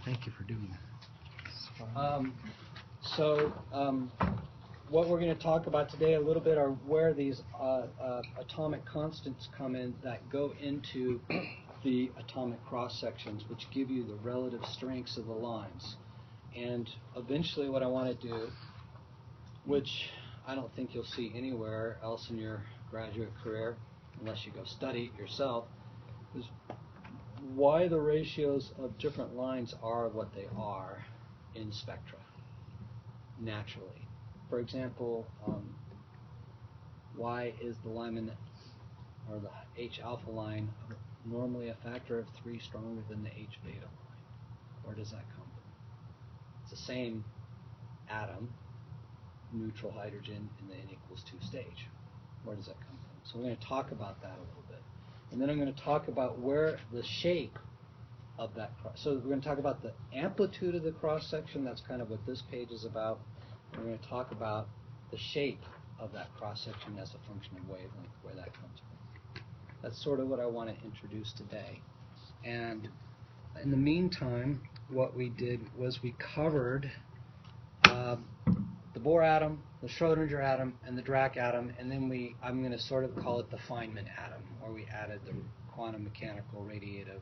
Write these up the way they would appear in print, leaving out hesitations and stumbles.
Thank you for doing that. What we're going to talk about today a little bit are where these atomic constants come in that go into the atomic cross-sections, which give you the relative strengths of the lines. And eventually what I want to do, which I don't think you'll see anywhere else in your graduate career, unless you go study it yourself, is why the ratios of different lines are what they are in spectra, naturally. For example, why is the Lyman or the H alpha line normally a factor of 3 stronger than the H beta line? Where does that come from? It's the same atom, neutral hydrogen in the n=2 stage. Where does that come from? So we're going to talk about that a little bit. And then I'm going to talk about where the shape of that so we're going to talk about the amplitude of the cross-section. That's kind of what this page is about. We're going to talk about the shape of that cross-section as a function of wavelength, where that comes from. That's sort of what I want to introduce today. And in the meantime, what we did was we covered the Bohr atom, the Schrodinger atom, and the Dirac atom, and then I'm going to sort of call it the Feynman atom, where we added the quantum mechanical radiative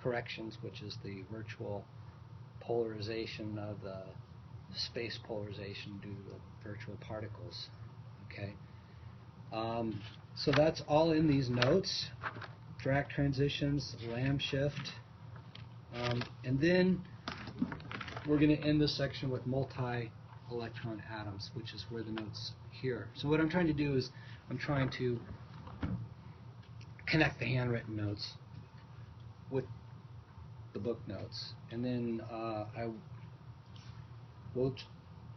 corrections, which is the virtual polarization of the space polarization due to the virtual particles. Okay, so that's all in these notes: Dirac transitions, Lamb shift, and then we're going to end this section with multi-electron atoms, which is where the notes here. So what I'm trying to do is I'm trying to connect the handwritten notes with the book notes, and then we'll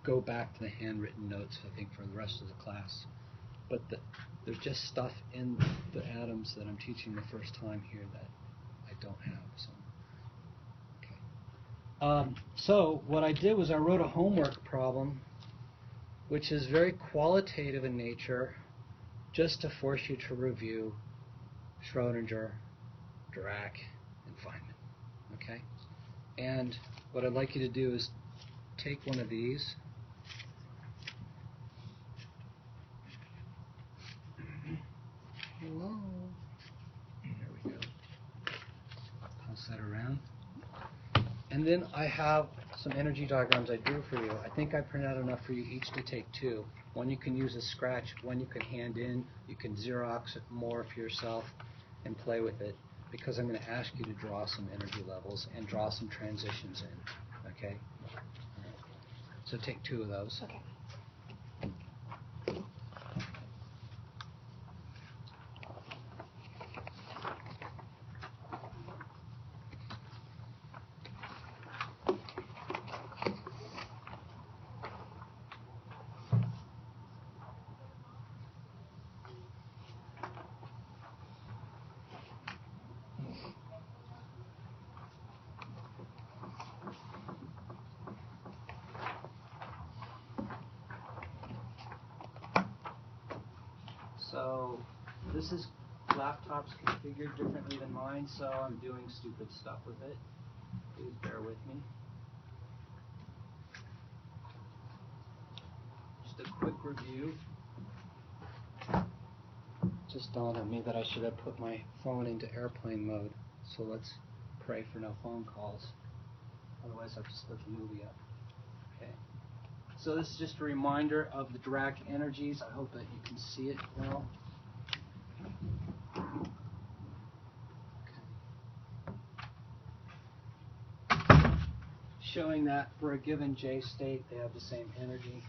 go back to the handwritten notes, I think, for the rest of the class. But there's just stuff in the atoms that I'm teaching the first time here that I don't have. So what I did was I wrote a homework problem, which is very qualitative in nature, just to force you to review Schrodinger, Dirac, and Feynman. Okay? And what I'd like you to do is take one of these. Hello. There we go. Pass that around. And then I have some energy diagrams I drew for you. I think I printed out enough for you each to take 2. One you can use as scratch, one you can hand in. You can Xerox it more for yourself and play with it, because I'm going to ask you to draw some energy levels and draw some transitions in. Okay? All right. So take 2 of those. Okay. So this is laptops configured differently than mine, so I'm doing stupid stuff with it. Please bear with me. Just a quick review. Just dawned on me that I should have put my phone into airplane mode. So let's pray for no phone calls. Otherwise I'll just let the movie up. Okay. So this is just a reminder of the Dirac energies. I hope that you can see it well. Okay. Showing that for a given J state, they have the same energy.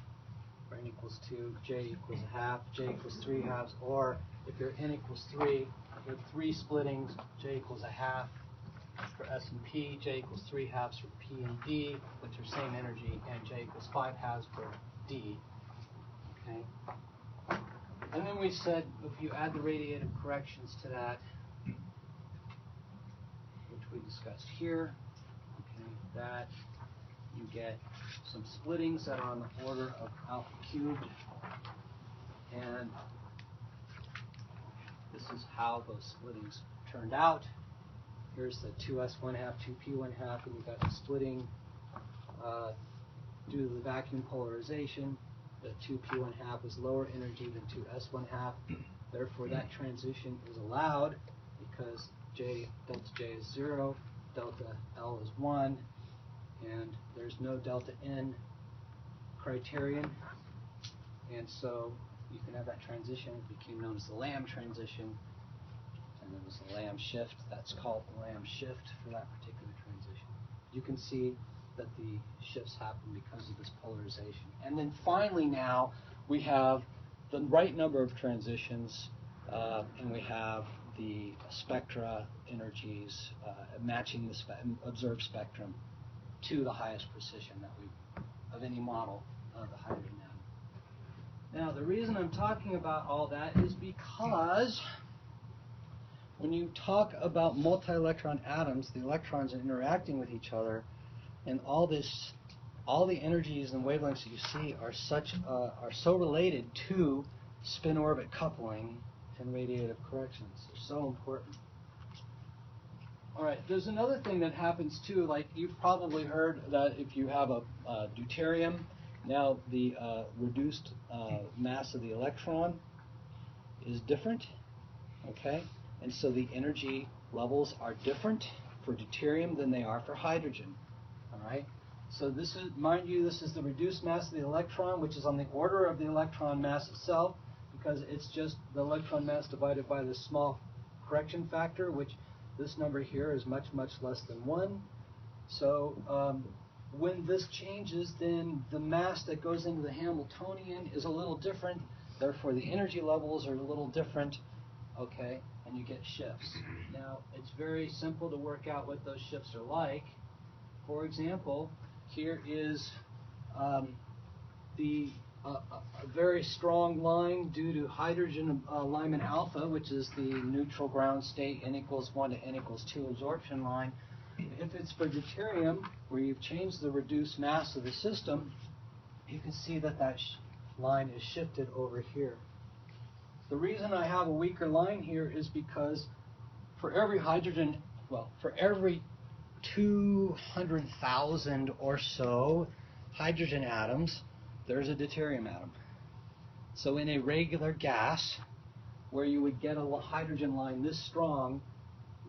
For n=2, J = ½ J = 3 halves, or if you're n = 3, with 3 splittings, J = ½ For S and P, J = 3 halves for P and D, which are same energy, and J = 5 halves for D. Okay. And then we said if you add the radiative corrections to that, which we discussed here, okay, that you get some splittings that are on the order of alpha cubed, and this is how those splittings turned out. here's the 2s1 half, 2p1 half, and you've got the splitting due to the vacuum polarization. The 2p1 half is lower energy than 2s1 half. Therefore, that transition is allowed because delta J is 0, delta L is 1, and there's no delta N criterion. And so you can have that transition. It became known as the Lamb transition. And there was the Lamb shift. That's called the Lamb shift for that particular transition. You can see that the shifts happen because of this polarization. And then finally now we have the right number of transitions, and we have the spectra energies matching the observed spectrum to the highest precision that of any model of the hydrogen atom. Now the reason I'm talking about all that is because when you talk about multi-electron atoms, the electrons are interacting with each other, and all the energies and wavelengths that you see are so related to spin-orbit coupling and radiative corrections. They're so important. All right, there's another thing that happens too. Like you've probably heard that if you have a deuterium, now the reduced mass of the electron is different. Okay, and so the energy levels are different for deuterium than they are for hydrogen. All right. So this is, mind you, this is the reduced mass of the electron, which is on the order of the electron mass itself, because it's just the electron mass divided by the small correction factor, which this number here is much, much less than 1. So when this changes, then the mass that goes into the Hamiltonian is a little different. Therefore, the energy levels are a little different. Okay, and you get shifts. Now, it's very simple to work out what those shifts are like. For example, here is a very strong line due to hydrogen Lyman alpha, which is the neutral ground state n equals 1 to n equals 2 absorption line. If it's for deuterium, where you've changed the reduced mass of the system, you can see that that line is shifted over here. The reason I have a weaker line here is because for every hydrogen, well, for every 200,000 or so hydrogen atoms, there's a deuterium atom. So in a regular gas, where you would get a hydrogen line this strong,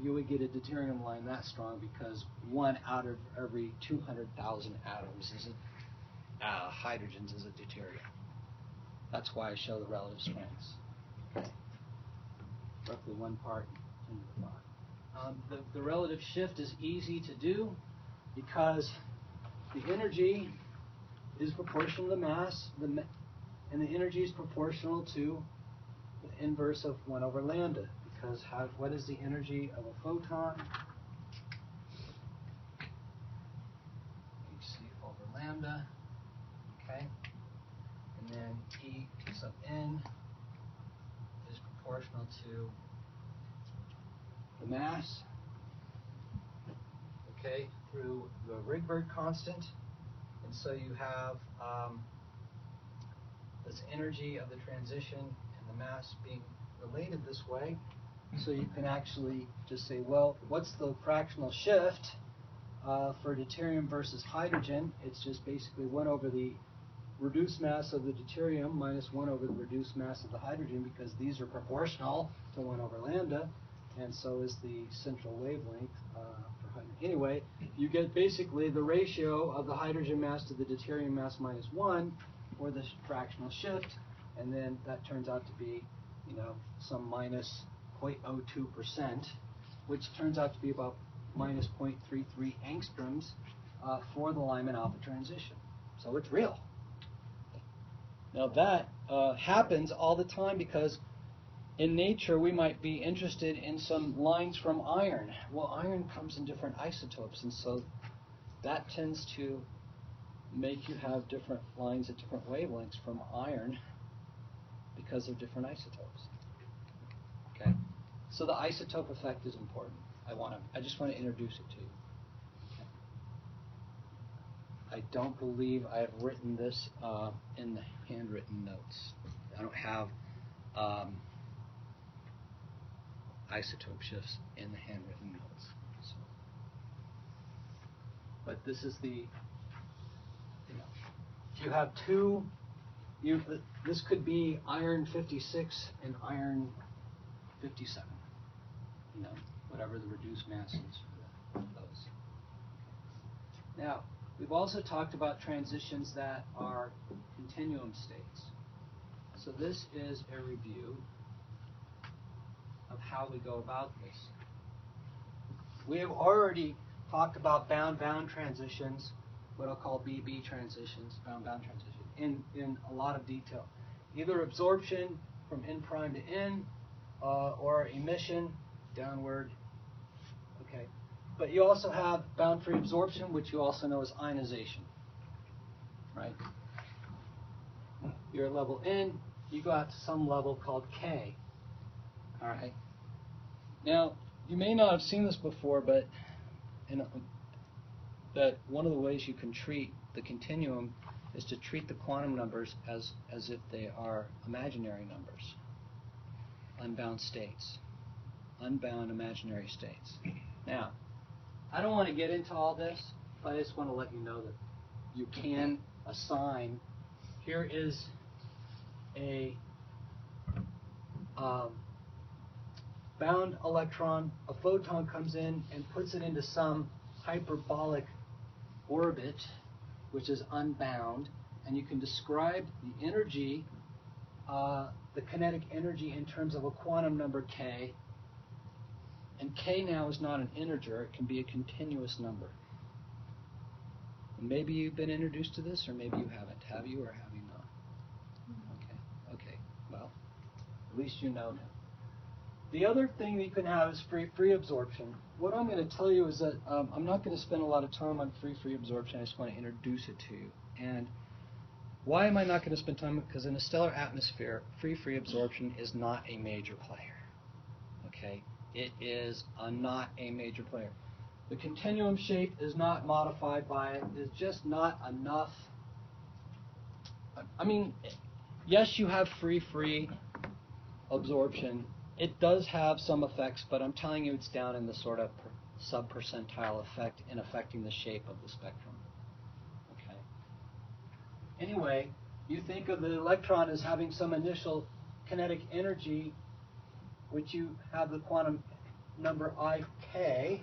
you would get a deuterium line that strong, because 1 out of every 200,000 atoms is hydrogens is a deuterium. That's why I show the relative strengths. Okay. Roughly 1 part into the 5. The relative shift is easy to do because the energy is proportional to the mass, and the energy is proportional to the inverse of 1 over lambda. Because what is the energy of a photon? hc over lambda. Okay, and then E sub n is proportional to the mass, okay, through the Rydberg constant. And so you have this energy of the transition and the mass being related this way. So you can actually just say, well, what's the fractional shift for deuterium versus hydrogen? It's just basically 1 over the reduced mass of the deuterium minus 1 over the reduced mass of the hydrogen, because these are proportional to 1 over lambda. And so is the central wavelength for hydrogen. Anyway, you get basically the ratio of the hydrogen mass to the deuterium mass minus 1, or the fractional shift, and then that turns out to be, some minus 0.02%, which turns out to be about minus 0.33 angstroms for the Lyman alpha transition. So it's real. Now that happens all the time because in nature, we might be interested in some lines from iron. Well, iron comes in different isotopes, and so that tends to make you have different lines at different wavelengths from iron because of different isotopes. Okay, so the isotope effect is important. I just want to introduce it to you. Okay. I don't believe I have written this in the handwritten notes. I don't have isotope shifts in the handwritten notes. But this is the, you know, if you have two, this could be iron 56 and iron 57, you know, whatever the reduced mass is for those. Now, we've also talked about transitions that are continuum states. So this is a review of how we go about this. We have already talked about bound-bound transitions, what I'll call BB transitions, bound-bound transitions, in a lot of detail. Either absorption from N prime to N, or emission downward. Okay, but you also have bound-free absorption, which you also know as ionization, right? You're at level N, you go out to some level called K. All right. Now, you may not have seen this before, but that one of the ways you can treat the continuum is to treat the quantum numbers as if they are imaginary numbers, unbound states, unbound imaginary states. Now, I don't want to get into all this, but I just want to let you know that you can assign. Here is a bound electron. A photon comes in and puts it into some hyperbolic orbit, which is unbound, and you can describe the energy, the kinetic energy, in terms of a quantum number k. And k now is not an integer; it can be a continuous number. And maybe you've been introduced to this, or maybe you haven't. Have you, or have you not? Okay. Well, at least you know now. The other thing that you can have is free absorption. What I'm going to tell you is that I'm not going to spend a lot of time on free absorption. I just want to introduce it to you. And why am I not going to spend time? Because in a stellar atmosphere, free absorption is not a major player. Okay, it is not a major player. The continuum shape is not modified by it. It's just not enough. I mean, yes, you have free absorption. It does have some effects, but I'm telling you it's down in the sort of sub-percentile effect in affecting the shape of the spectrum. Okay. Anyway, you think of the electron as having some initial kinetic energy, which you have the quantum number ik.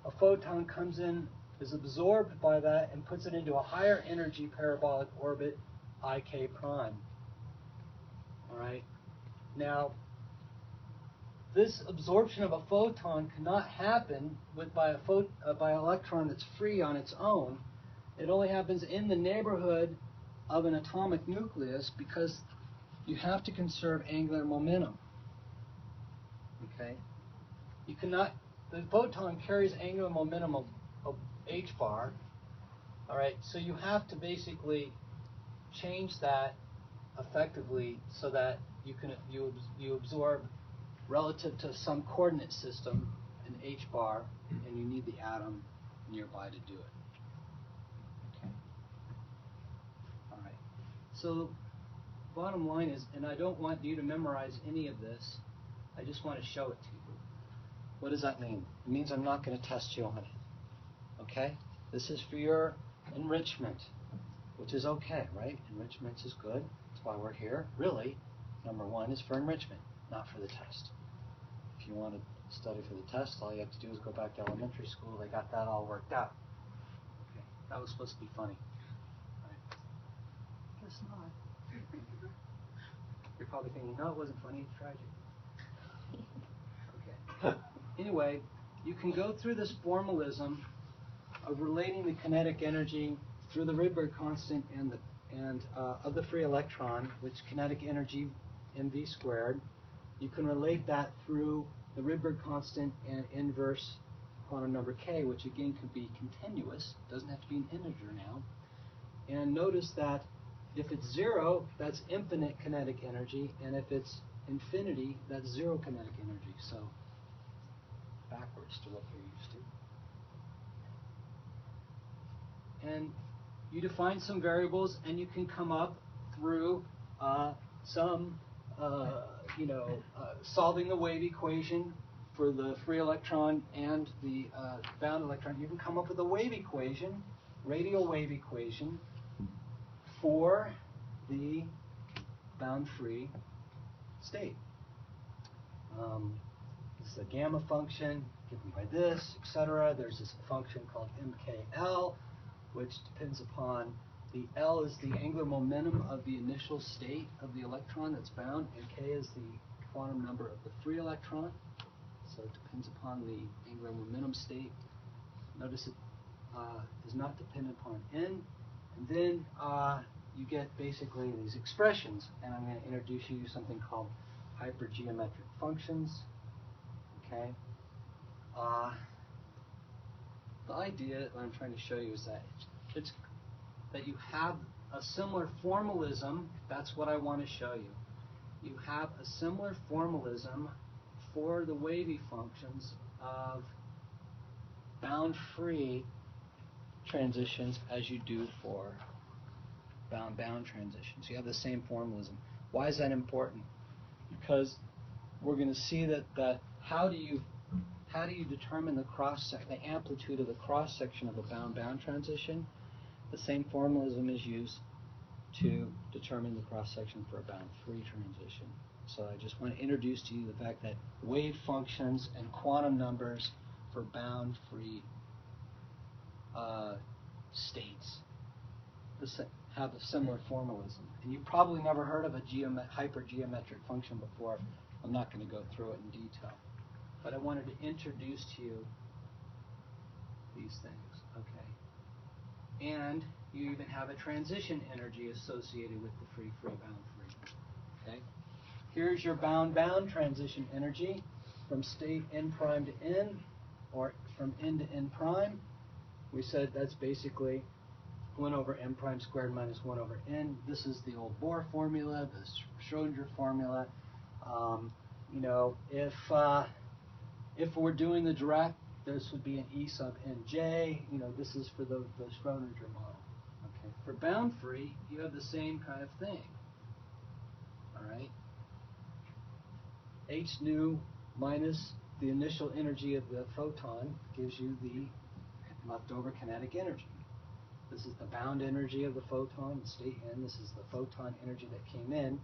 A photon comes in, is absorbed by that, and puts it into a higher energy parabolic orbit, ik prime. All right. Now, this absorption of a photon cannot happen by an electron that's free on its own. It only happens in the neighborhood of an atomic nucleus because you have to conserve angular momentum. Okay? You cannot. The photon carries angular momentum of h bar. All right. So you have to basically change that effectively so that you absorb relative to some coordinate system, an h bar, and you need the atom nearby to do it. Okay. All right. So bottom line is, and I don't want you to memorize any of this, I just want to show it to you. What does that mean? It means I'm not going to test you on it. Okay? This is for your enrichment, which is okay, right? Enrichment is good. That's why we're here. Really, number one is for enrichment, not for the test. If you want to study for the test, all you have to do is go back to elementary school. They got that all worked out. Okay, that was supposed to be funny. Right. Guess not. You're probably thinking, no, it wasn't funny, it's tragic. Okay. Anyway, you can go through this formalism of relating the kinetic energy through the Rydberg constant and of the free electron, which kinetic energy mv squared. You can relate that through the Rydberg constant and inverse quantum number k, which again could be continuous. It doesn't have to be an integer now. And notice that if it's 0, that's infinite kinetic energy, and if it's infinity, that's 0 kinetic energy. So backwards to what you're used to. And you define some variables, and you can come up through solving the wave equation for the free electron and the bound electron, you can come up with a wave equation, radial wave equation, for the bound free state. This is a gamma function given by this, etc. There's this function called MKL, which depends upon the L is the angular momentum of the initial state of the electron that's bound, and K is the quantum number of the free electron. So it depends upon the angular momentum state. Notice it is not dependent upon N. And then you get basically these expressions, and I'm going to introduce you to something called hypergeometric functions. Okay. The idea that I'm trying to show you is that you have a similar formalism. That's what I want to show you. You have a similar formalism for the wavy functions of bound-free transitions as you do for bound-bound transitions. You have the same formalism. Why is that important? Because we're going to see that how do you determine the amplitude of the cross section of a bound-bound transition? The same formalism is used to determine the cross section for a bound-free transition. So I just want to introduce to you the fact that wave functions and quantum numbers for bound-free states have a similar formalism. And you've probably never heard of a hypergeometric function before. I'm not going to go through it in detail. But I wanted to introduce to you these things, okay? And you even have a transition energy associated with the free, bound, free, okay? Here's your bound transition energy from state n prime to n, or from n to n prime. We said that's basically 1 over n prime squared minus 1 over n. This is the old Bohr formula, the Schrodinger formula. You know, if we're doing the Dirac, this would be an E sub nj. You know, this is for the Schrodinger model. Okay. For bound free, you have the same kind of thing. All right. H nu minus the initial energy of the photon gives you the leftover kinetic energy. This is the bound energy of the photon, state n. This is the photon energy that came in.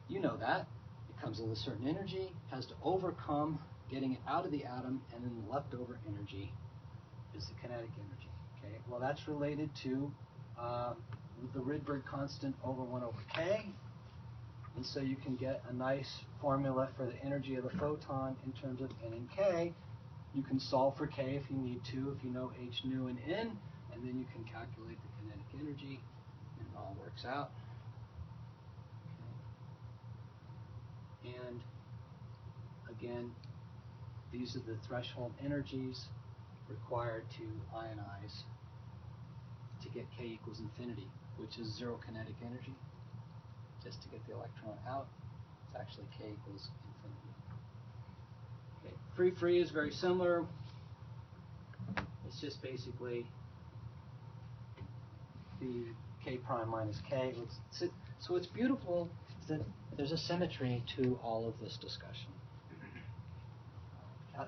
You know that. It comes in with a certain energy, has to overcome getting it out of the atom, and then the leftover energy is the kinetic energy. Okay. Well, that's related to the Rydberg constant over 1 over k. And so you can get a nice formula for the energy of the photon in terms of n and k. You can solve for k if you need to, if you know h nu and n, and then you can calculate the kinetic energy, and it all works out. Okay. And again, these are the threshold energies required to ionize to get k equals infinity, which is 0 kinetic energy. Just to get the electron out, it's actually k equals infinity. Okay. Free is very similar. It's just basically the k prime minus k. So what's beautiful is that there's a symmetry to all of this discussion. I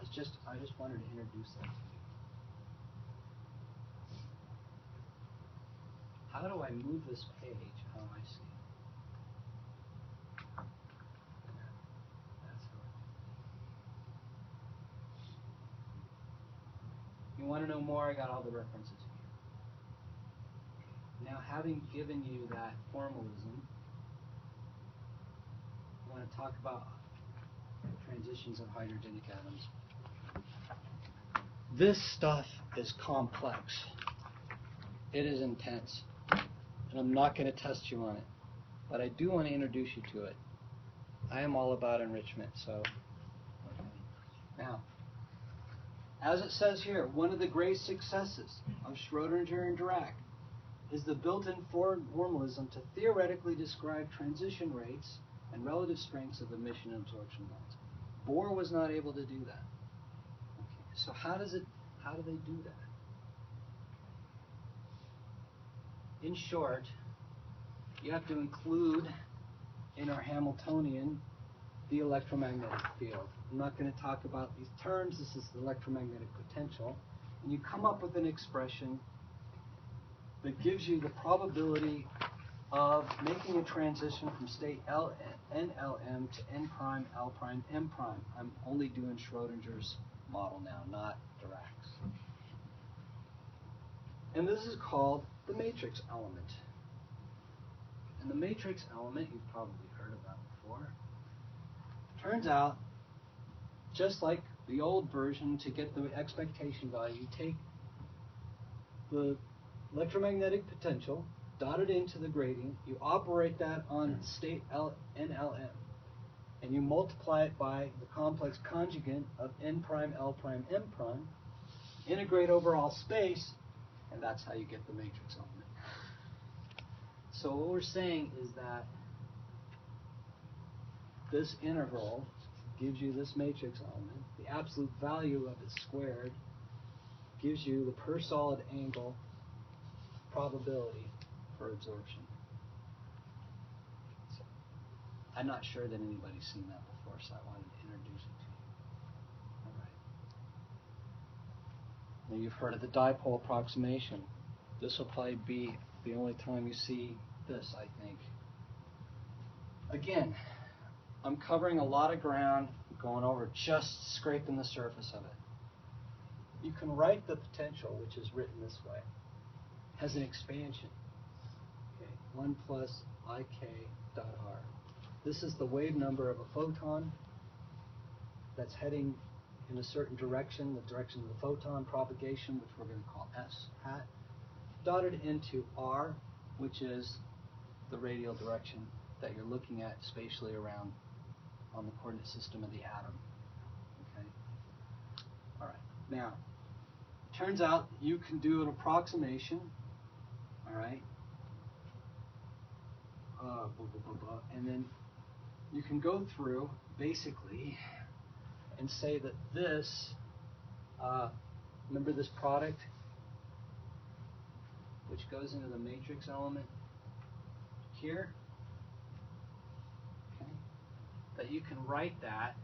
just wanted to introduce that to you. How do I move this page? How do I see it? That's how it. You want to know more? I got all the references here. Now, having given you that formalism, I want to talk about transitions of hydrogenic atoms. This stuff is complex. It is intense. And I'm not going to test you on it. But I do want to introduce you to it. I am all about enrichment, so. Okay. Now, as it says here, one of the great successes of Schrodinger and Dirac is the built-in formalism to theoretically describe transition rates and relative strengths of emission and absorption lines. Bohr was not able to do that. Okay. So how do they do that? In short, you have to include in our Hamiltonian the electromagnetic field. I'm not going to talk about these terms. This is the electromagnetic potential. And you come up with an expression that gives you the probability of making a transition from state NLM to N prime, L prime, M prime. I'm only doing Schrodinger's model now, not Dirac's. And this is called the matrix element. And the matrix element, you've probably heard of that before. Turns out, just like the old version, to get the expectation value, you take the electromagnetic potential, dot it into the gradient, you operate that on state NLM, and you multiply it by the complex conjugate of N prime, L prime, M prime, integrate over all space, and that's how you get the matrix element. So what we're saying is that this integral gives you this matrix element. The absolute value of it squared gives you the per solid angle probability for absorption. So I'm not sure that anybody's seen that before, so I wanted to introduce it to you. All right. Now you've heard of the dipole approximation. This will probably be the only time you see this, I think. Again, I'm covering a lot of ground, going over just scraping the surface of it. You can write the potential, which is written this way, as an expansion. Okay, 1 plus ik dot r. This is the wave number of a photon that's heading in a certain direction, the direction of the photon propagation, which we're going to call s hat, dotted into r, which is the radial direction that you're looking at spatially around on the coordinate system of the atom. Okay. All right. Now, it turns out you can do an approximation. All right. And then you can go through basically and say that this, remember this product, which goes into the matrix element here, okay, that you can write that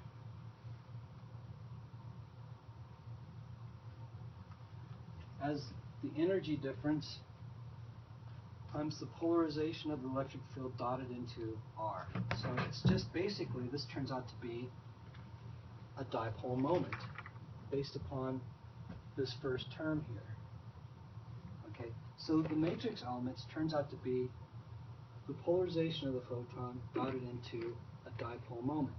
as the energy difference times the polarization of the electric field dotted into R. So it's just basically, this turns out to be a dipole moment based upon this first term here. Okay, so the matrix elements turns out to be the polarization of the photon dotted into a dipole moment.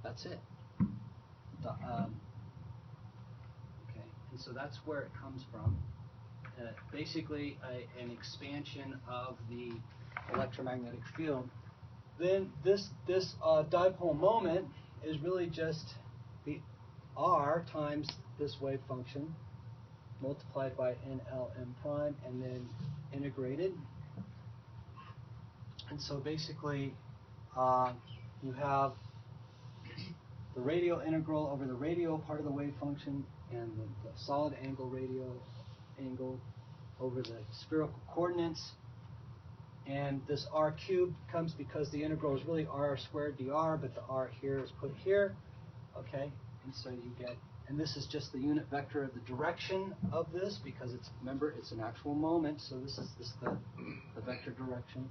That's it. Okay, and so that's where it comes from. Basically an expansion of the electromagnetic field. Then this dipole moment is really just the r times this wave function multiplied by NLM prime and then integrated. And so basically you have the radial integral over the radial part of the wave function and the solid angle radial angle over the spherical coordinates, and this r cubed comes because the integral is really r squared dr, but the r here is put here, okay, and so you get, and this is just the unit vector of the direction of this because it's, remember, it's an actual moment, so this is the vector direction.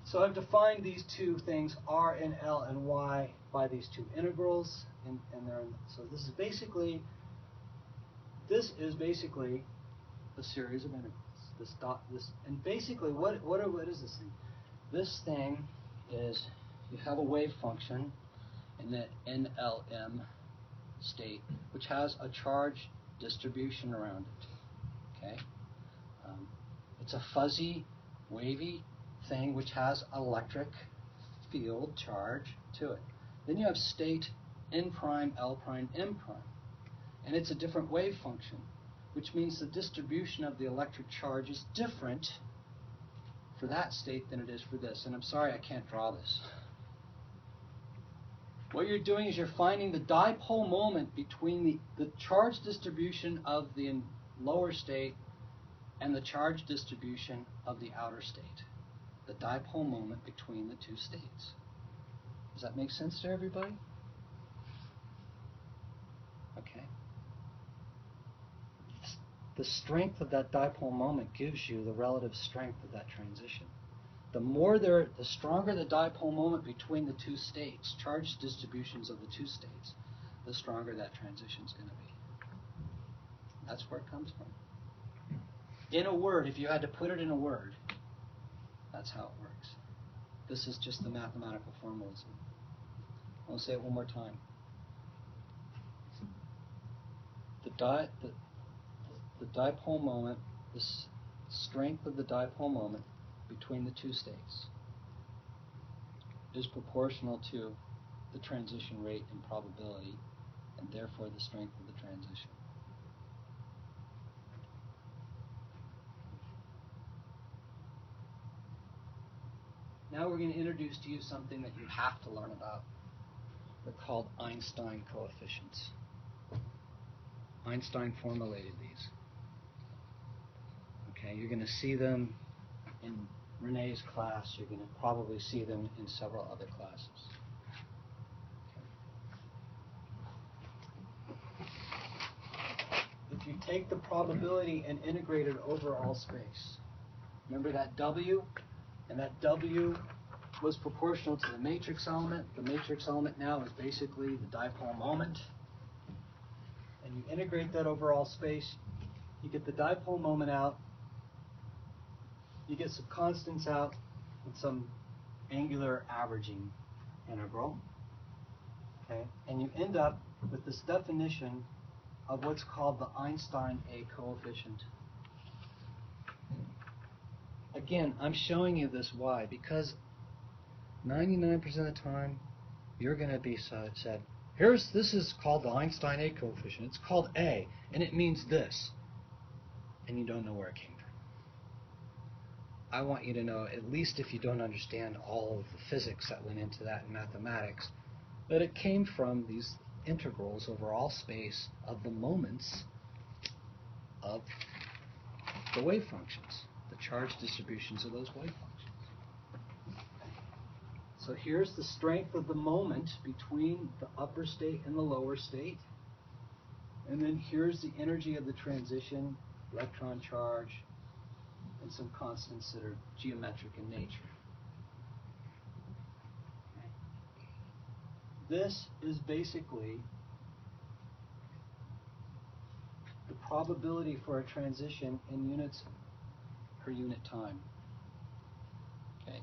So I've defined these two things, r and l and y, by these two integrals, and they're in, so this is basically a series of integrals. And basically, what is this thing? This thing is, you have a wave function in the NLM state, which has a charge distribution around it. Okay, it's a fuzzy, wavy thing which has electric field charge to it. Then you have state N prime, L prime, M prime, and it's a different wave function, which means the distribution of the electric charge is different for that state than it is for this. And I'm sorry I can't draw this. What you're doing is you're finding the dipole moment between the charge distribution of the lower state and the charge distribution of the outer state. The dipole moment between the two states. Does that make sense to everybody? Okay. The strength of that dipole moment gives you the relative strength of that transition. The stronger the dipole moment between the two states, charge distributions of the two states, the stronger that transition is going to be. That's where it comes from. In a word, if you had to put it in a word, that's how it works. This is just the mathematical formalism. I'll say it one more time. The dipole moment, the strength of the dipole moment between the two states is proportional to the transition rate and probability, and therefore the strength of the transition. Now we're going to introduce to you something that you have to learn about. They're called Einstein coefficients. Einstein formulated these. Okay, you're going to see them in Renee's class. You're going to probably see them in several other classes. If you take the probability and integrate it over all space, remember that W? And that W was proportional to the matrix element. The matrix element now is basically the dipole moment. And you integrate that over all space, you get the dipole moment out, you get some constants out, and some angular averaging integral. Okay? And you end up with this definition of what's called the Einstein A coefficient. Again, I'm showing you this why, because 99% of the time you're going to be said, this is called the Einstein A coefficient. It's called A, and it means this. And you don't know where it came from. I want you to know, at least if you don't understand all of the physics that went into that in mathematics, that it came from these integrals over all space of the moments of the wave functions, the charge distributions of those wave functions. So here's the strength of the moment between the upper state and the lower state. And then here's the energy of the transition, electron charge, and some constants that are geometric in nature. Okay. This is basically the probability for a transition in units per unit time. Okay.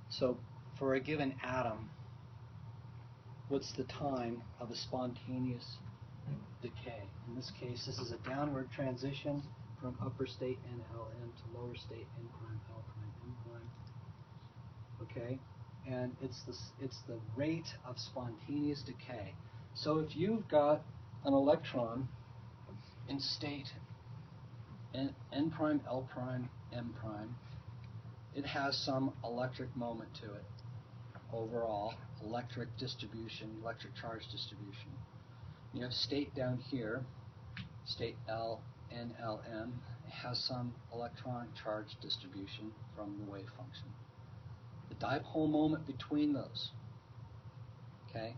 So for a given atom, what's the time of a spontaneous decay? In this case, this is a downward transition from upper state NLM to lower state N prime L prime M prime. Okay, and it's the rate of spontaneous decay. So if you've got an electron in state N prime L prime M prime, it has some electric moment to it. Overall, electric distribution, electric charge distribution. You have state down here, state L, NLM, it has some electron charge distribution from the wave function. The dipole moment between those, okay,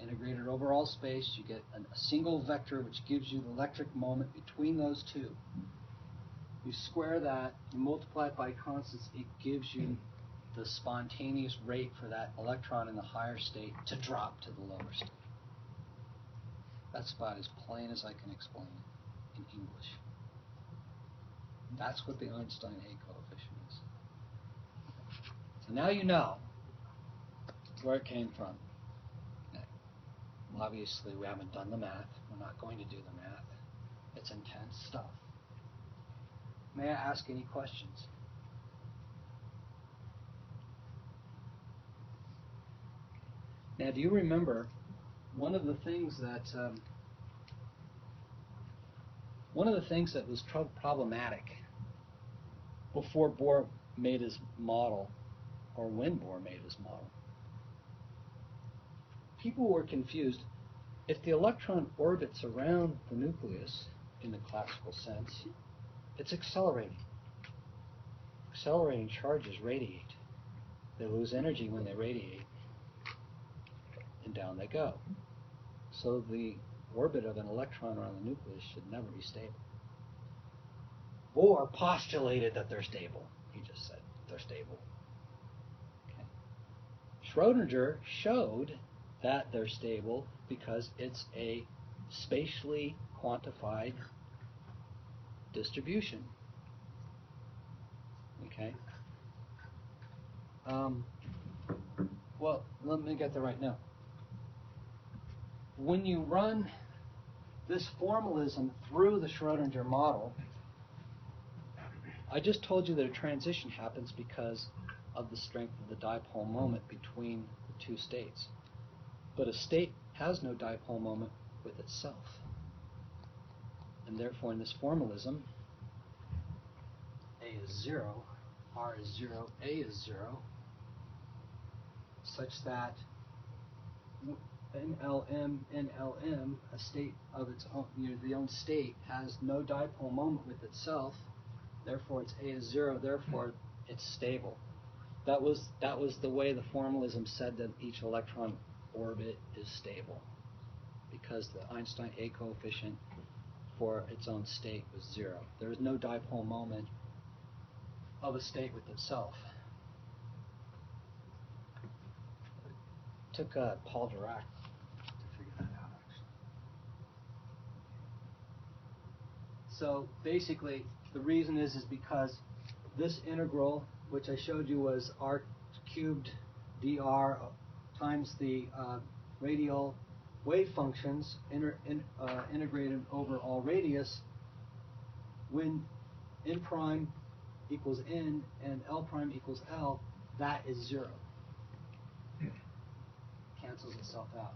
integrated over all space, you get a single vector which gives you the electric moment between those two. You square that, you multiply it by constants, it gives you the spontaneous rate for that electron in the higher state to drop to the lower state. That's about as plain as I can explain it in English. That's what the Einstein A coefficient is. So now you know where it came from. Obviously, we haven't done the math. We're not going to do the math. It's intense stuff. May I ask any questions? Now, do you remember one of the things that was problematic before Bohr made his model, or when Bohr made his model? People were confused. If the electron orbits around the nucleus in the classical sense, it's accelerating. Accelerating charges radiate. They lose energy when they radiate. and down they go. So the orbit of an electron around the nucleus should never be stable. Bohr postulated that they're stable. He just said they're stable. Okay. Schrodinger showed that they're stable because it's a spatially quantified distribution. Okay. Well, let me get there right now. When you run this formalism through the Schrodinger model, I just told you that a transition happens because of the strength of the dipole moment between the two states. But a state has no dipole moment with itself. And therefore, in this formalism, A is 0, R is 0, A is 0, such that NLM, a state of its own, the own state, has no dipole moment with itself. Therefore, its A is 0. Therefore, it's stable. That was the way the formalism said that each electron orbit is stable, because the Einstein A coefficient for its own state was 0. There is no dipole moment of a state with itself. It took Paul Dirac to figure that out, actually. So basically, the reason is because this integral, which I showed you was r cubed dr times the radial wave functions integrated over all radius, when n prime equals n and L prime equals L, that is 0. Cancels itself out.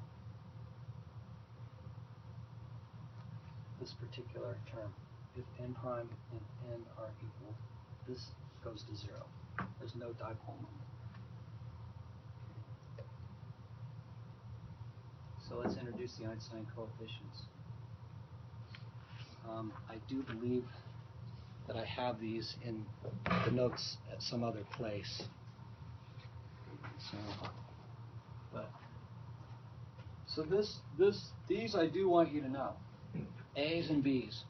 This particular term, if n prime and n are equal, this goes to 0. There's no dipole moment. So let's introduce the Einstein coefficients. I do believe that I have these in the notes at some other place. So these I do want you to know. A's and B's.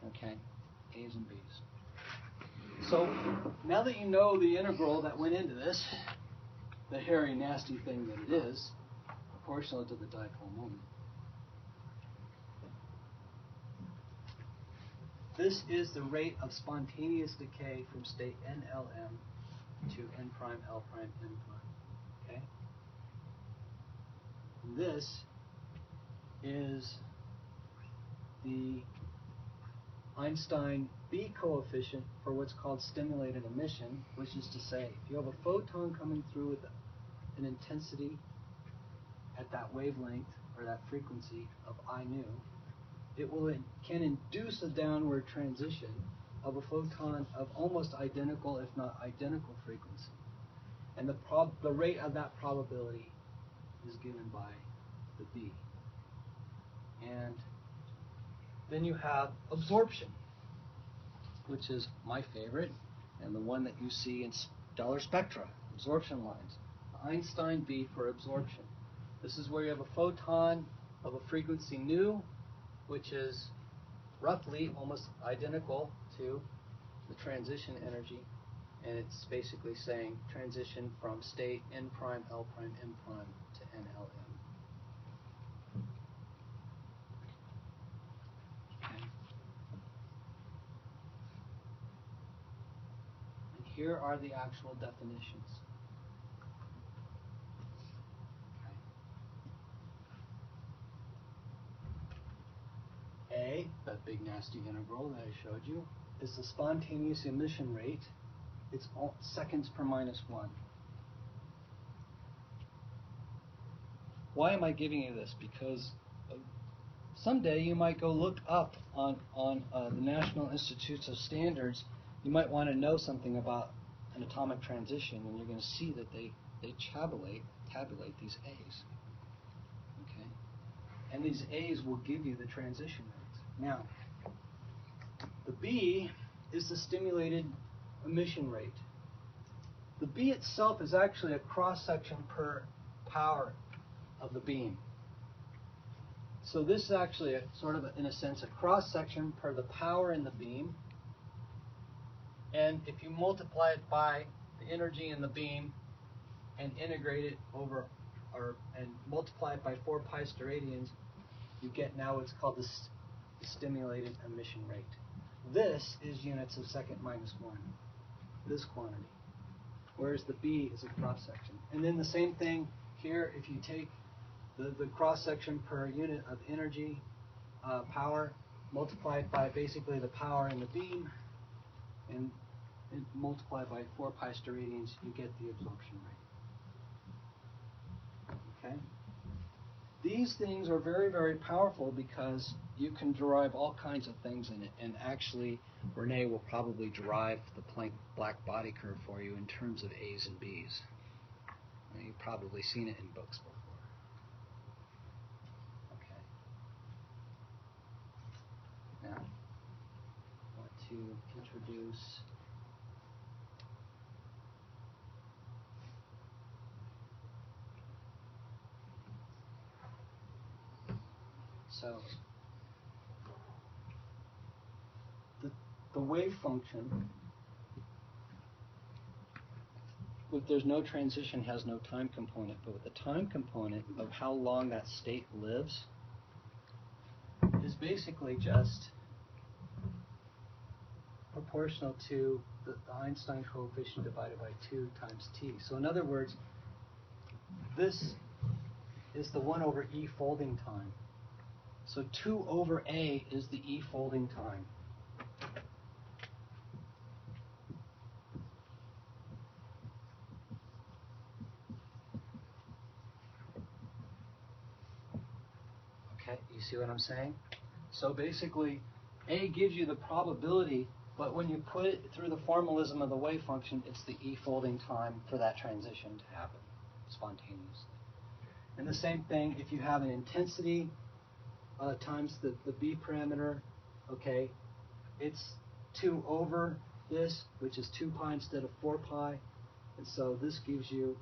Okay, A's and B's. So now that you know the integral that went into this, the hairy, nasty thing that it is, proportional to the dipole moment. This is the rate of spontaneous decay from state NLM to N prime, L prime, N prime. Okay? And this is the Einstein B coefficient for what's called stimulated emission, which is to say, if you have a photon coming through with an intensity at that wavelength or that frequency of I nu, can induce a downward transition of a photon of almost identical, if not identical, frequency. And the rate of that probability is given by the B. And then you have absorption, which is my favorite, and the one that you see in stellar spectra, absorption lines. Einstein B for absorption. This is where you have a photon of a frequency nu, which is roughly almost identical to the transition energy, and it's basically saying transition from state N prime, L prime, M prime to NLM. Okay. And here are the actual definitions. A, that big nasty integral that I showed you, is the spontaneous emission rate. It's all seconds per minus 1. Why am I giving you this? Because someday you might go look up on the National Institutes of Standards. You might want to know something about an atomic transition, and you're going to see that they tabulate these A's. Okay, and these A's will give you the transition rates. Now, the B is the stimulated emission rate. The B itself is actually a cross-section per power of the beam. So this is actually sort of, in a sense, a cross-section per the power in the beam. And if you multiply it by the energy in the beam and integrate it over, and multiply it by 4 pi steradians, you get now what's called the stimulated emission rate. This is units of second minus 1, this quantity. Whereas the B is a cross-section. And then the same thing here, if you take the cross-section per unit of energy, power, multiplied by basically the power in the beam, and multiplied by 4 pi steradians, you get the absorption rate. Okay? These things are very, very powerful because you can derive all kinds of things in it. And actually, Renee will probably derive the Planck black body curve for you in terms of A's and B's. And you've probably seen it in books before. Okay. Now, I want to introduce the wave function, if there's no transition, has no time component, but with the time component of how long that state lives is basically just proportional to the Einstein coefficient divided by 2 times t. So in other words, this is the 1 over e folding time. So 2 over a is the e folding time. Okay, you see what I'm saying? So basically, a gives you the probability, but when you put it through the formalism of the wave function, it's the e folding time for that transition to happen spontaneously. And the same thing, if you have an intensity times the b parameter, okay, it's 2 over this, which is 2 pi instead of 4 pi. And so this gives you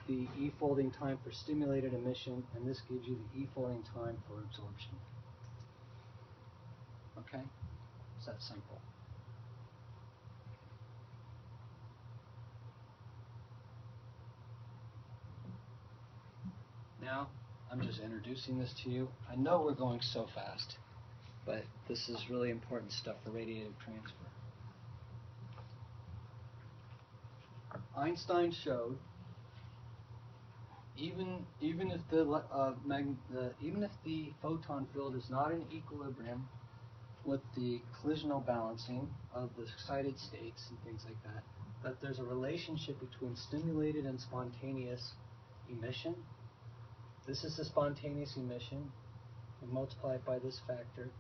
the e folding time for stimulated emission, and this gives you the e folding time for absorption. Okay? It's that simple. Now, I'm just introducing this to you. I know we're going so fast, but this is really important stuff for radiative transfer. Einstein showed even if the photon field is not in equilibrium with the collisional balancing of the excited states and things like that, that there's a relationship between stimulated and spontaneous emission. This is the spontaneous emission. You multiply it by this factor,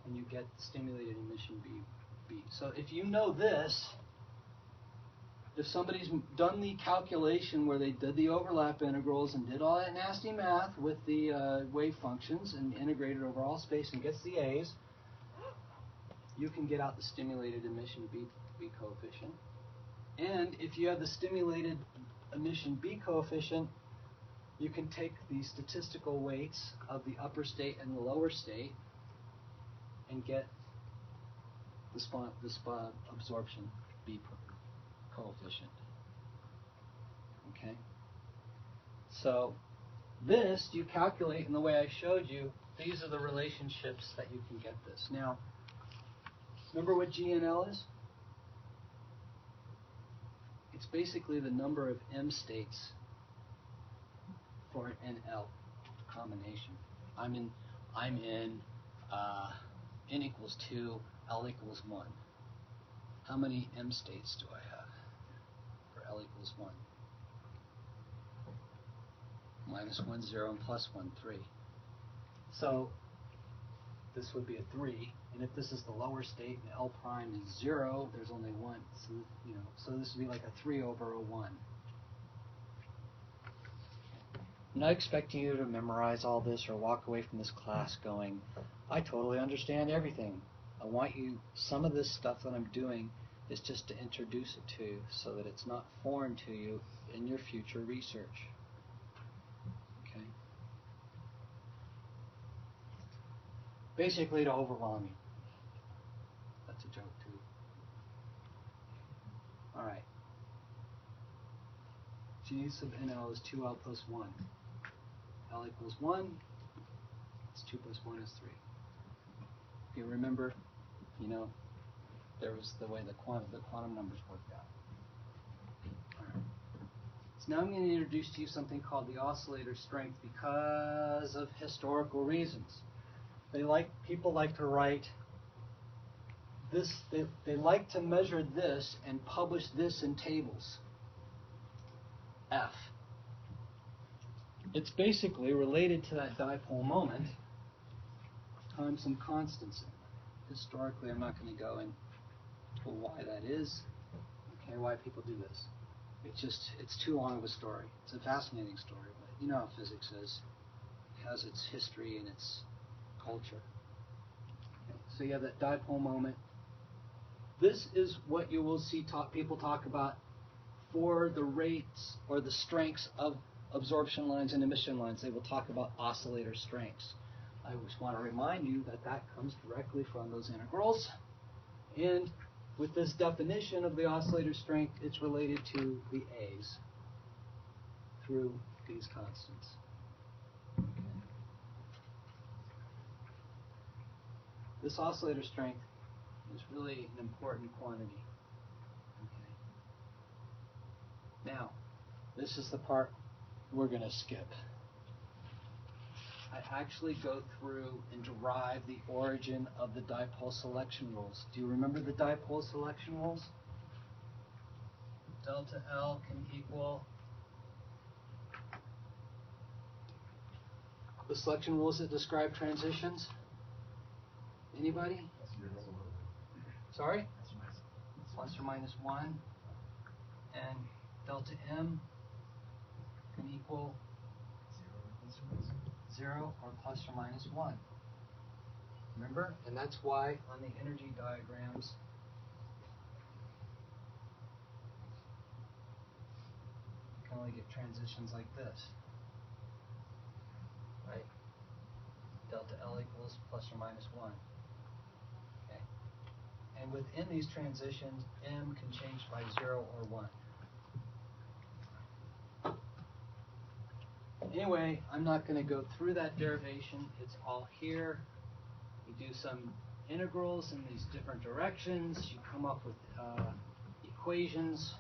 and you get stimulated emission B. So if you know this, if somebody's done the calculation where they did the overlap integrals and did all that nasty math with the wave functions and integrated over all space and gets the A's, you can get out the stimulated emission B coefficient. And if you have the stimulated emission B coefficient, you can take the statistical weights of the upper state and the lower state and get the absorption B coefficient. Okay? So this you calculate in the way I showed you. These are the relationships that you can get this. Now, remember what G and L is? It's basically the number of M states for an L combination. I'm in N equals 2, L equals 1. How many M states do I have for L equals 1? Minus 1, 0, and plus 1, 3. So this would be a 3, and if this is the lower state and L prime is 0, there's only 1. So so this would be like a 3 over a 1. I'm not expecting you to memorize all this or walk away from this class going, I totally understand everything. I want you, some of this stuff that I'm doing is just to introduce it to you so that it's not foreign to you in your future research. Okay? basically to overwhelm you. That's a joke too. All right. G sub NL is 2L plus 1. L equals 1. It's 2 plus 1 is 3. If you remember, you know, there was the way the quantum numbers worked out. All right. So now I'm going to introduce to you something called the oscillator strength because of historical reasons. People like to write this, they like to measure this and publish this in tables. F. It's basically related to that dipole moment times some constancy. Historically, I'm not going to go into why that is, okay, why people do this. It's too long of a story. It's a fascinating story, but you know how physics is. It has its history and its culture. Okay, so you have that dipole moment. This is what you will see people talk about for the rates or the strengths of absorption lines and emission lines. They will talk about oscillator strengths. I just want to remind you that that comes directly from those integrals. And with this definition of the oscillator strength, it's related to the A's through these constants. Okay. This oscillator strength is really an important quantity. Okay. Now, this is the part we're going to skip. I actually go through and derive the origin of the dipole selection rules. Do you remember the dipole selection rules? Delta L can equal the selection rules that describe transitions. Anybody? Sorry? Plus or minus 1. And delta M can equal 0 or plus or minus 1. Remember? And that's why on the energy diagrams you can only get transitions like this. Right? Delta L equals plus or minus 1. Okay. And within these transitions, M can change by 0 or 1. Anyway, I'm not going to go through that derivation. It's all here. You do some integrals in these different directions. You come up with equations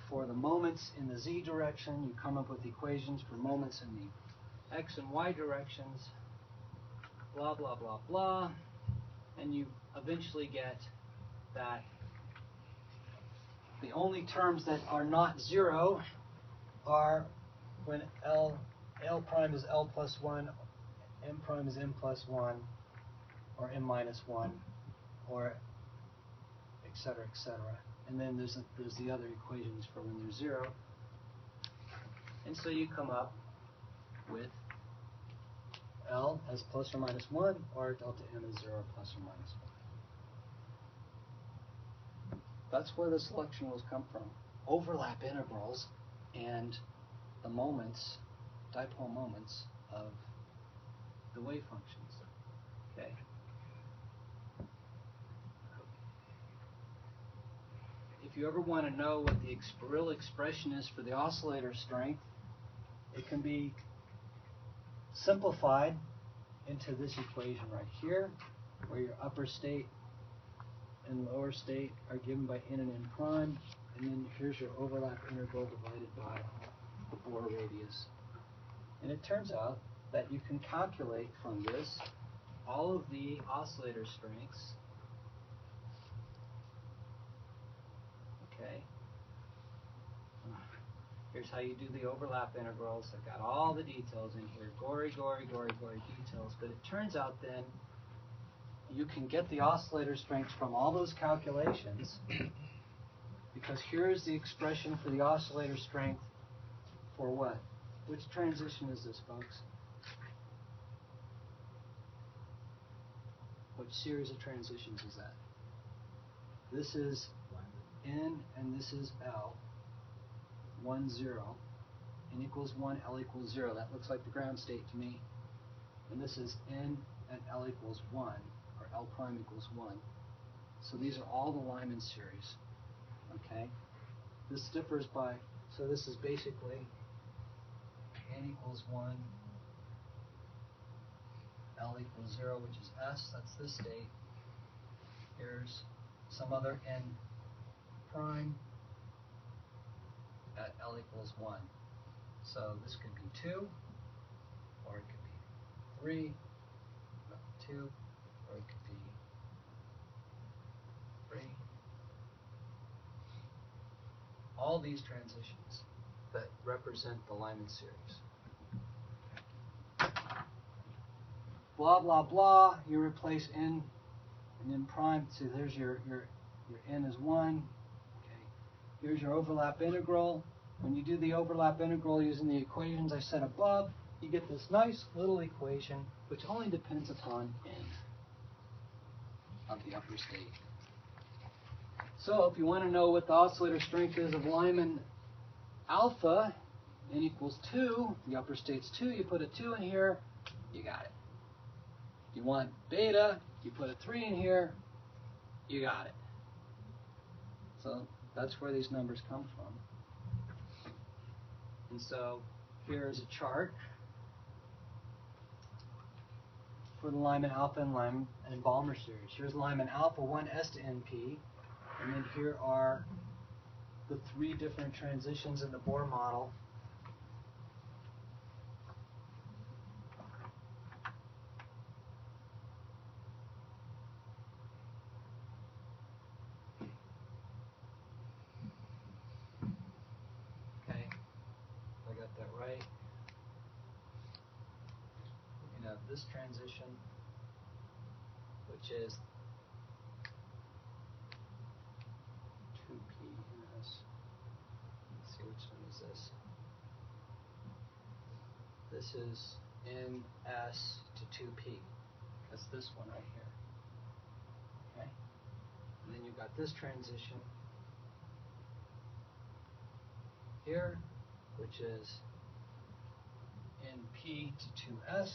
for the moments in the z direction. You come up with equations for moments in the x and y directions. Blah, blah, blah, blah. And you eventually get that the only terms that are not 0 are when L prime is L plus 1, M prime is M plus 1, or M minus 1, or et cetera, et cetera. And then there's the other equations for when there's 0. And so you come up with L as plus or minus 1, or delta M is 0 plus or minus 1. That's where the selection rules come from. Overlap integrals and the moments, dipole moments of the wave functions. Okay. If you ever want to know what the real expression is for the oscillator strength, it can be simplified into this equation right here, where your upper state and lower state are given by n and n prime, and then here's your overlap integral divided by the Bohr radius. And it turns out that you can calculate from this all of the oscillator strengths. Okay. Here's how you do the overlap integrals. I've got all the details in here, gory details. But it turns out then you can get the oscillator strengths from all those calculations, because here's the expression for the oscillator strength for what? Which transition is this, folks? Which series of transitions is that? This is N and this is L. 1, 0. N equals 1, L equals 0. That looks like the ground state to me. And this is N at L equals 1, or L prime equals 1. So these are all the Lyman series. Okay? This differs by, so this is basically n equals 1, L equals 0, which is S, that's this state. Here's some other n prime at L equals 1. So this could be 2, or it could be 3, no, 2, or it could be 3. All these transitions that represent the Lyman series. Blah, blah, blah, you replace n and n prime. So there's your n is 1. Okay. Here's your overlap integral. When you do the overlap integral using the equations I said above, you get this nice little equation which only depends upon n of the upper state. So if you want to know what the oscillator strength is of Lyman alpha, n equals 2, the upper state's 2, you put a 2 in here, you got it. You want beta, you put a 3 in here, you got it. So that's where these numbers come from. And so here's a chart for the Lyman alpha and Lyman and Balmer series. Here's Lyman alpha 1s to np, and then here are the 3 different transitions in the Bohr model. Right? You can have this transition, which is 2p. Let's see, which one is this? This is ns to 2p. That's this one right here. Okay? And then you've got this transition here, which is np to 2s,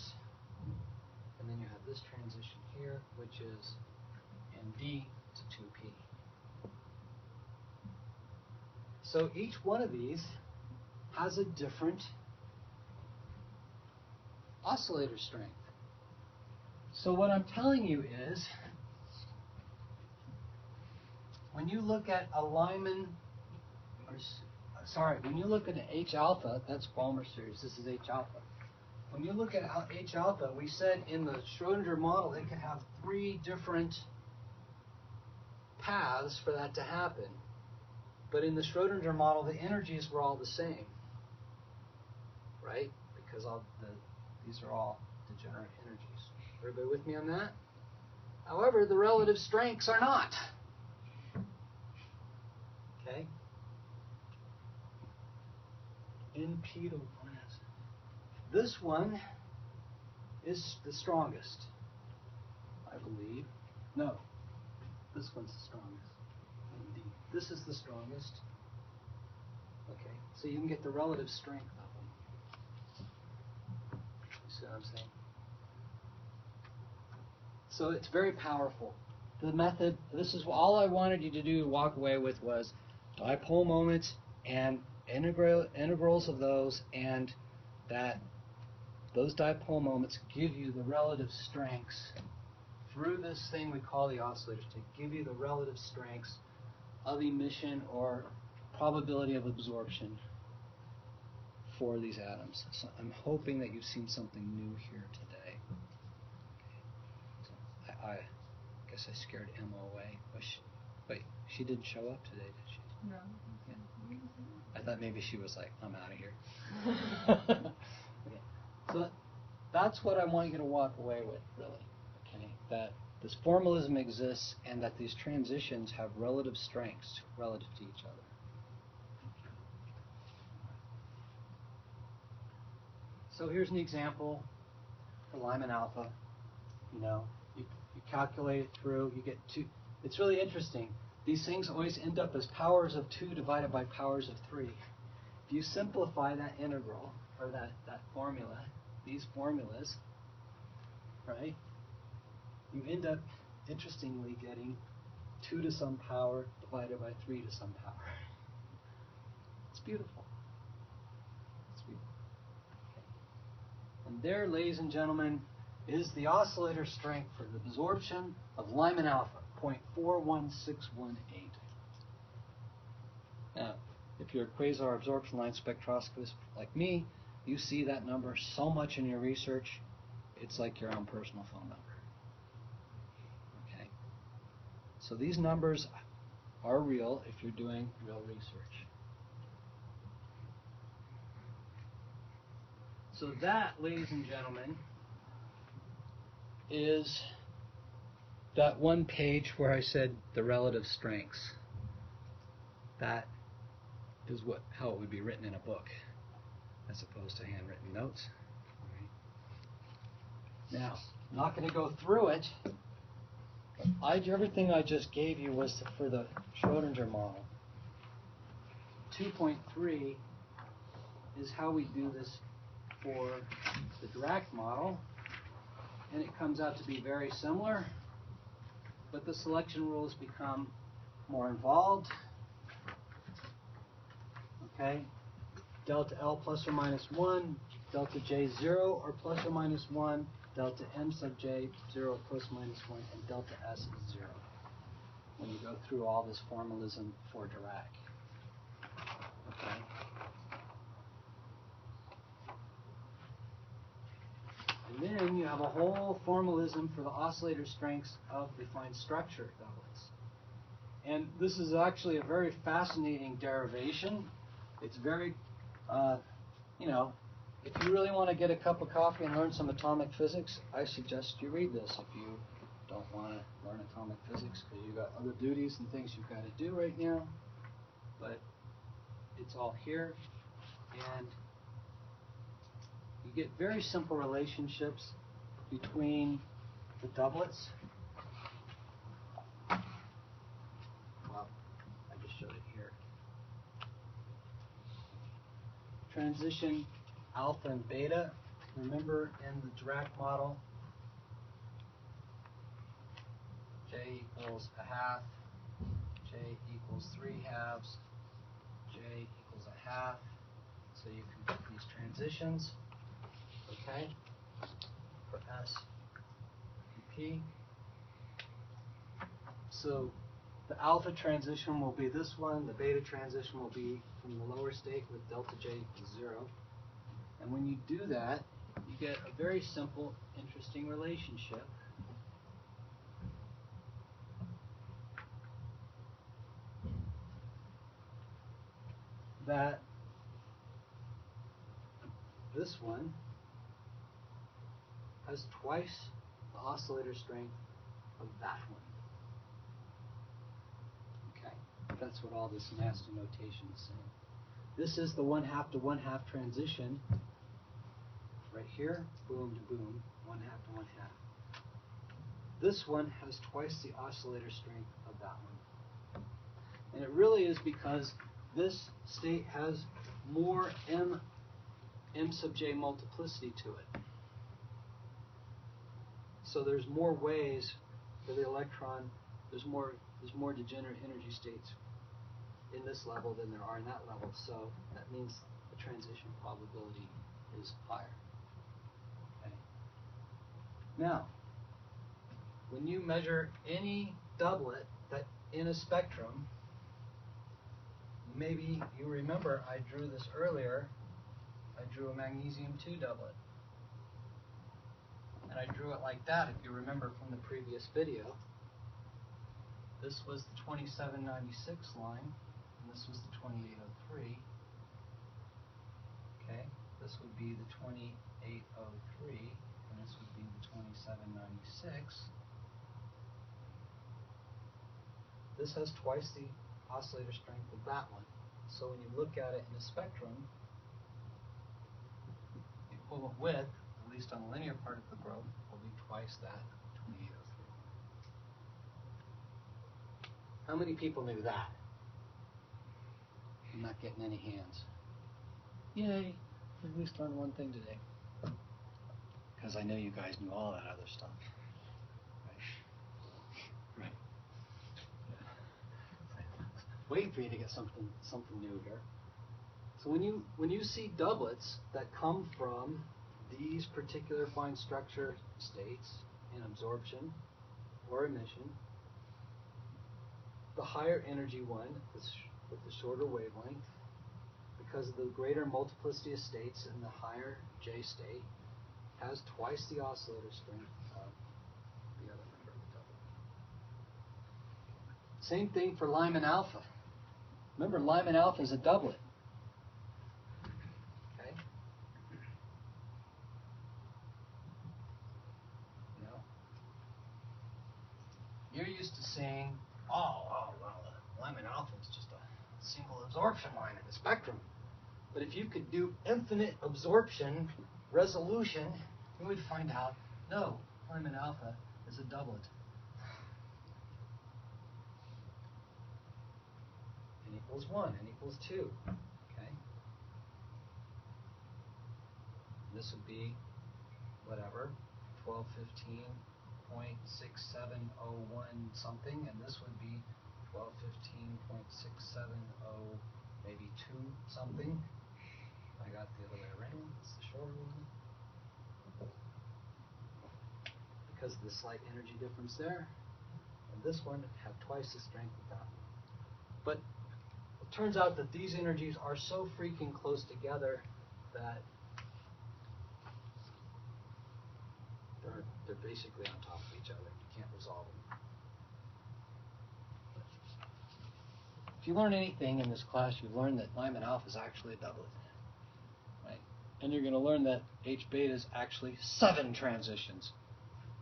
and then you have this transition here, which is nd to 2p. So each one of these has a different oscillator strength. So what I'm telling you is, when you look at a Lyman, when you look at an H alpha, that's Balmer series, this is H alpha. When you look at H alpha, we said in the Schrodinger model it could have 3 different paths for that to happen. But in the Schrodinger model, the energies were all the same, right? Because these are all degenerate energies. Everybody with me on that? However, the relative strengths are not. Okay? NP to 1s. This one is the strongest, I believe. No, this one's the strongest. Indeed. This is the strongest. Okay, so you can get the relative strength of them. You see what I'm saying? So it's very powerful. The method, this is all I wanted you to do to walk away with was dipole moments and integrals of those, and that those dipole moments give you the relative strengths through this thing we call the oscillator to give you the relative strengths of emission or probability of absorption for these atoms. So I'm hoping that you've seen something new here today. Okay. So I guess I scared Emma away. Wait, she didn't show up today, did she? No. Yeah. Okay. I thought maybe she was like, I'm out of here. Okay. So that's what I want you to walk away with, really. Okay. That this formalism exists and that these transitions have relative strengths relative to each other. So here's an example for Lyman alpha. You know, you calculate it through, you get 2. It's really interesting. These things always end up as powers of 2 divided by powers of 3. If you simplify that integral, or that formula, these formulas, right, you end up, interestingly, getting 2 to some power divided by 3 to some power. It's beautiful. It's beautiful. Okay. And there, ladies and gentlemen, is the oscillator strength for the absorption of Lyman alpha, 0.41618. Now, if you're a quasar absorption line spectroscopist like me, you see that number so much in your research, it's like your own personal phone number. Okay? So these numbers are real if you're doing real research. So that, ladies and gentlemen, is that one page where I said the relative strengths. That is how it would be written in a book, as opposed to handwritten notes. Right. Now, I'm not going to go through it. Everything I just gave you was for the Schrodinger model. 2.3 is how we do this for the Dirac model, and it comes out to be very similar, but the selection rules become more involved. Okay, delta L plus or minus 1, delta J 0 or plus or minus 1, delta M sub J 0 plus minus 1, and delta S is 0 when you go through all this formalism for Dirac. Okay. And then you have a whole formalism for the oscillator strengths of defined structure doublets. And this is actually a very fascinating derivation. It's very, if you really want to get a cup of coffee and learn some atomic physics, I suggest you read this. If you don't want to learn atomic physics because you've got other duties and things you've got to do right now, but it's all here. And you get very simple relationships between the doublets. Well, I just showed it here. Transition alpha and beta. Remember in the Dirac model, J equals a half, J equals 3 halves, J equals a half. So you can get these transitions. Okay, for S and P. So the alpha transition will be this one, the beta transition will be from the lower state with delta J equals 0. And when you do that, you get a very simple, interesting relationship. That this one has twice the oscillator strength of that one. Okay, that's what all this nasty notation is saying. This is the 1/2 to 1/2 transition. Right here, boom to boom, 1/2 to 1/2. This one has twice the oscillator strength of that one. And it really is because this state has more M sub J multiplicity to it. So there's more ways for the electron, there's more degenerate energy states in this level than there are in that level. So that means the transition probability is higher. Okay. Now, when you measure any doublet that in a spectrum, maybe you remember I drew this earlier. I drew a magnesium 2 doublet. And I drew it like that, if you remember from the previous video. This was the 2796 line, and this was the 2803. Okay, this would be the 2803, and this would be the 2796. This has twice the oscillator strength of that one. So when you look at it in a spectrum, the equivalent width, at least on the linear particle growth, will be twice that, 2803. How many people knew that? I'm not getting any hands. Yay, at least learned one thing today. Because I know you guys knew all that other stuff. Right? waiting for you to get something new here. So when you see doublets that come from these particular fine structure states in absorption or emission, the higher energy one with the shorter wavelength, because of the greater multiplicity of states in the higher J state, has twice the oscillator strength of the other member of the doublet. Same thing for Lyman alpha. Remember, Lyman alpha is a doublet. Okay? You know, you're used to saying, well, Lyman alpha is just a single absorption line in the spectrum. But if you could do infinite absorption resolution, you would find out, no, Lyman alpha is a doublet. N equals 1, N equals 2. Okay? This would be whatever, 1215.6701 something, and this would be 1215.670 maybe 2 something. I got the other way around. It's the shorter one. Because of the slight energy difference there. And this one have twice the strength of that one. But it turns out that these energies are so freaking close together that they're basically on top of each other. You can't resolve them. If you learn anything in this class, you've learned that Lyman alpha is actually a doublet. Right? And you're going to learn that H beta is actually 7 transitions.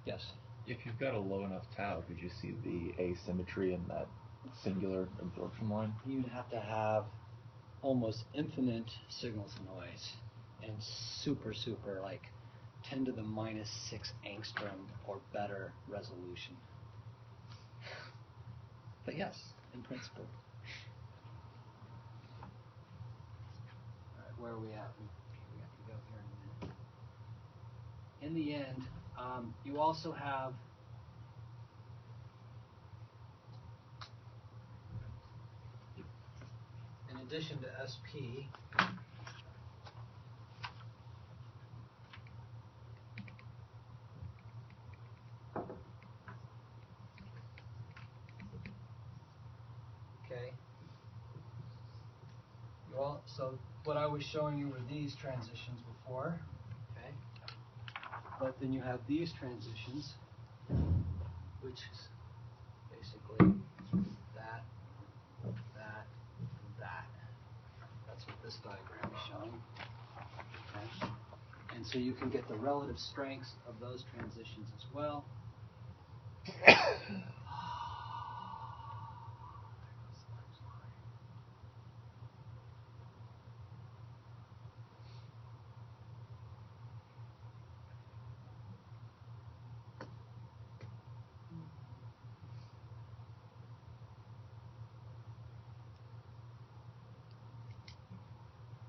Yes? If you've got a low enough tau, could you see the asymmetry in that singular absorption line? You'd have to have almost infinite signal to noise and super, like 10 to the minus 6 angstrom or better resolution. But yes, in principle. All right, where are we at? We have to go here in a minute. In the end, you also have in addition to SP, okay, so what I was showing you were these transitions before, okay, but then you have these transitions, which is basically that, and that. That's what this diagram is showing. Okay? And so you can get the relative strengths of those transitions as well.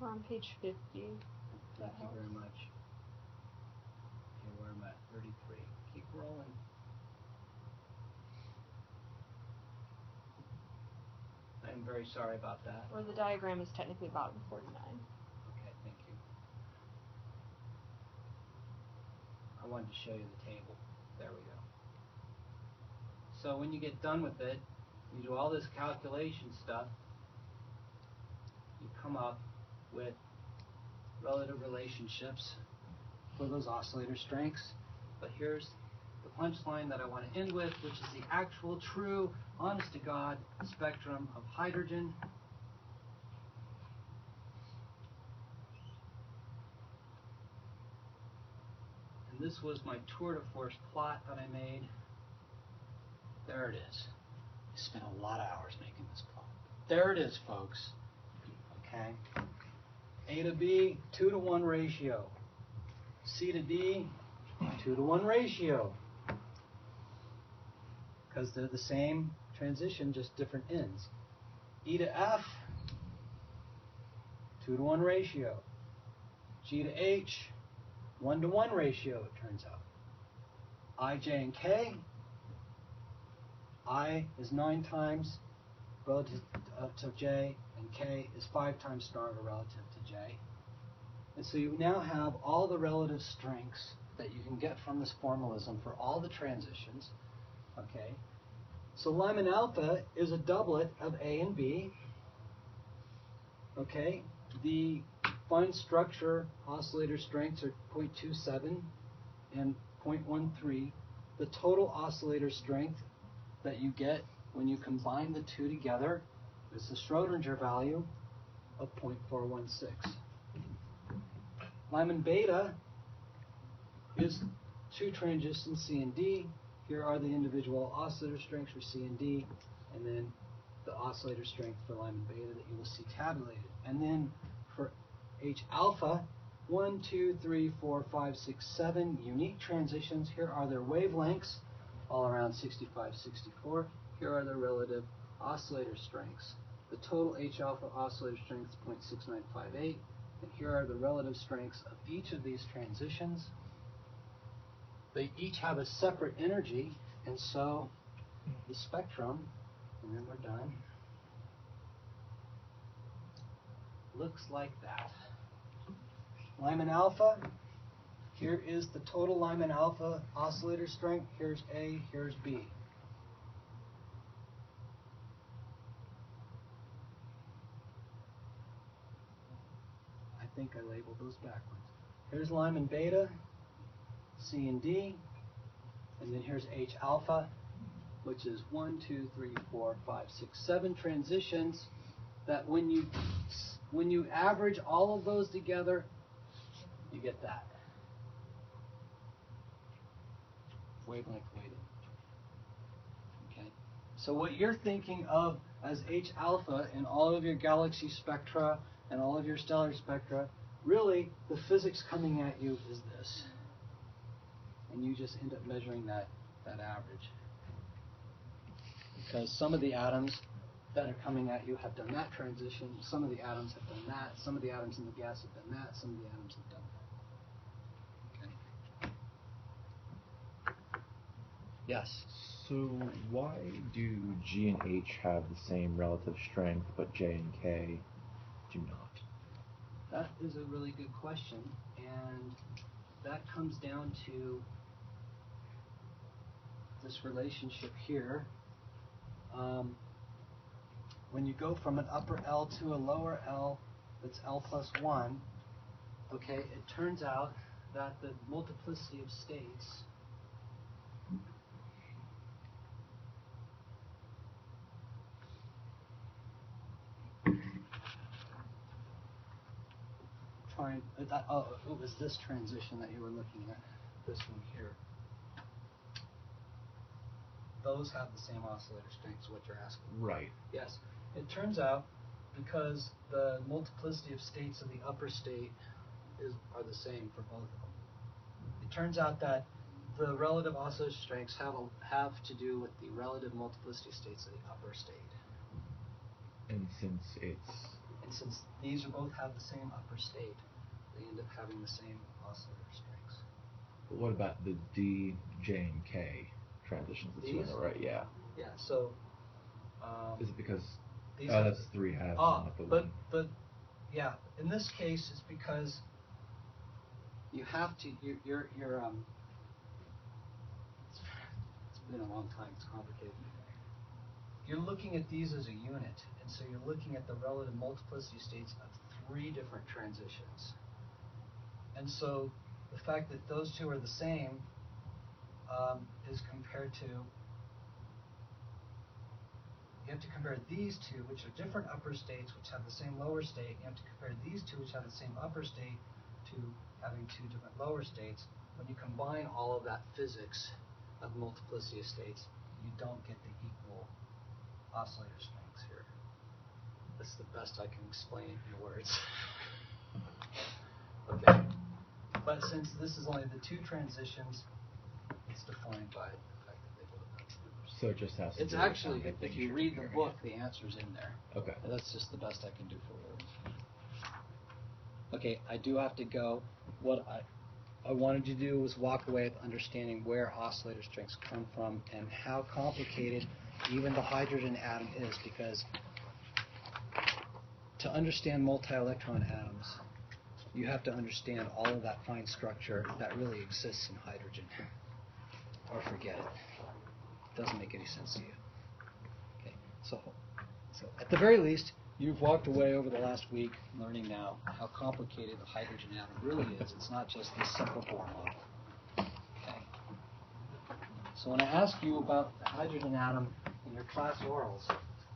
We're on page 50. Thank you very much. Okay, where am I at? 33. Keep rolling. I'm very sorry about that. Or the diagram is technically bottom 49. Okay, thank you. I wanted to show you the table. There we go. So when you get done with it, you do all this calculation stuff, you come up with relative relationships for those oscillator strengths. But here's the punchline that I want to end with, which is the actual, true, honest-to-God spectrum of hydrogen. And this was my tour de force plot that I made. There it is. I spent a lot of hours making this plot. There it is, folks. Okay. A to B, 2 to 1 ratio. C to D, 2 to 1 ratio. Because they're the same transition, just different ends. E to F, 2 to 1 ratio. G to H, 1 to 1 ratio, it turns out. I, J, and K, I is 9 times relative to J, and K is 5 times stronger relative to J. And so you now have all the relative strengths that you can get from this formalism for all the transitions. Okay. So Lyman alpha is a doublet of A and B. Okay. The fine structure oscillator strengths are 0.27 and 0.13. The total oscillator strength that you get when you combine the two together is the Schrodinger value of 0.416. Lyman beta is two transitions C and D. Here are the individual oscillator strengths for C and D, and then the oscillator strength for Lyman beta that you will see tabulated. And then for H alpha, 1, 2, 3, 4, 5, 6, 7 unique transitions. Here are their wavelengths, all around 65, 64. Here are their relative oscillator strengths. The total H alpha oscillator strength is 0.6958. And here are the relative strengths of each of these transitions. They each have a separate energy, and so the spectrum, and then we're done, looks like that. Lyman alpha, here is the total Lyman alpha oscillator strength. Here's A, here's B. I think I labeled those backwards. Here's Lyman beta, C and D, and then here's H alpha, which is 1, 2, 3, 4, 5, 6, 7 transitions that when you average all of those together, you get that. Wavelength weighted. Okay. So what you're thinking of as H alpha in all of your galaxy spectra and all of your stellar spectra, really the physics coming at you is this. And you just end up measuring that average. Because some of the atoms that are coming at you have done that transition, some of the atoms have done that, some of the atoms in the gas have done that, some of the atoms have done that. Okay. Yes? So why do G and H have the same relative strength, but J and K do not? That is a really good question, and that comes down to this relationship here. When you go from an upper L to a lower L that's L plus 1, okay, it turns out that the multiplicity of states it was this transition that you were looking at, this one here. Those have the same oscillator strength, is what you're asking. Right. Yes. It turns out because the multiplicity of states of the upper state are the same for both of them. It turns out that the relative oscillator strengths have to do with the relative multiplicity states of the upper state. And since these both have the same upper state, they end up having the same oscillator strengths. But what about the D, J, and K transitions? That's These? right, yeah. Yeah, so... is it because... these that's 3 halves, not the 1. But, yeah, in this case, it's because you have to... You're it's been a long time, it's complicated. You're looking at these as a unit, and so you're looking at the relative multiplicity states of 3 different transitions. And so the fact that those two are the same is compared to, you have to compare these two, which are different upper states, which have the same lower state. You have to compare these two, which have the same upper state, to having 2 different lower states. When you combine all of that physics of multiplicity of states, you don't get the equal oscillator strengths here. That's the best I can explain it in words. Okay. But since this is only the 2 transitions, it's defined by the fact that they both have numbers. So it just has to It's do with actually, how many if things you you're read the comparing. book, the answer's in there. Okay. And that's just the best I can do for you. Okay, I do have to go. What I wanted you to do was walk away with understanding where oscillator strengths come from and how complicated even the hydrogen atom is, because to understand multi-electron atoms, you have to understand all of that fine structure that really exists in hydrogen. Or forget it. It doesn't make any sense to you. Okay, so at the very least, you've walked away over the last week learning now how complicated the hydrogen atom really is. It's not just this simple Bohr model. Okay. So when I ask you about the hydrogen atom in your class orals,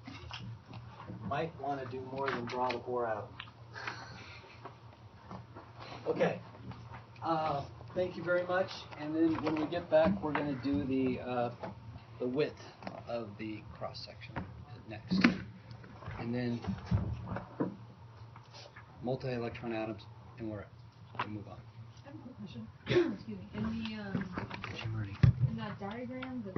you might want to do more than draw the Bohr atom. Okay. Thank you very much. And then when we get back, we're going to do the width of the cross section next, and then multi-electron atoms, and we'll move on. I have a quick question. Excuse me. In that diagram, the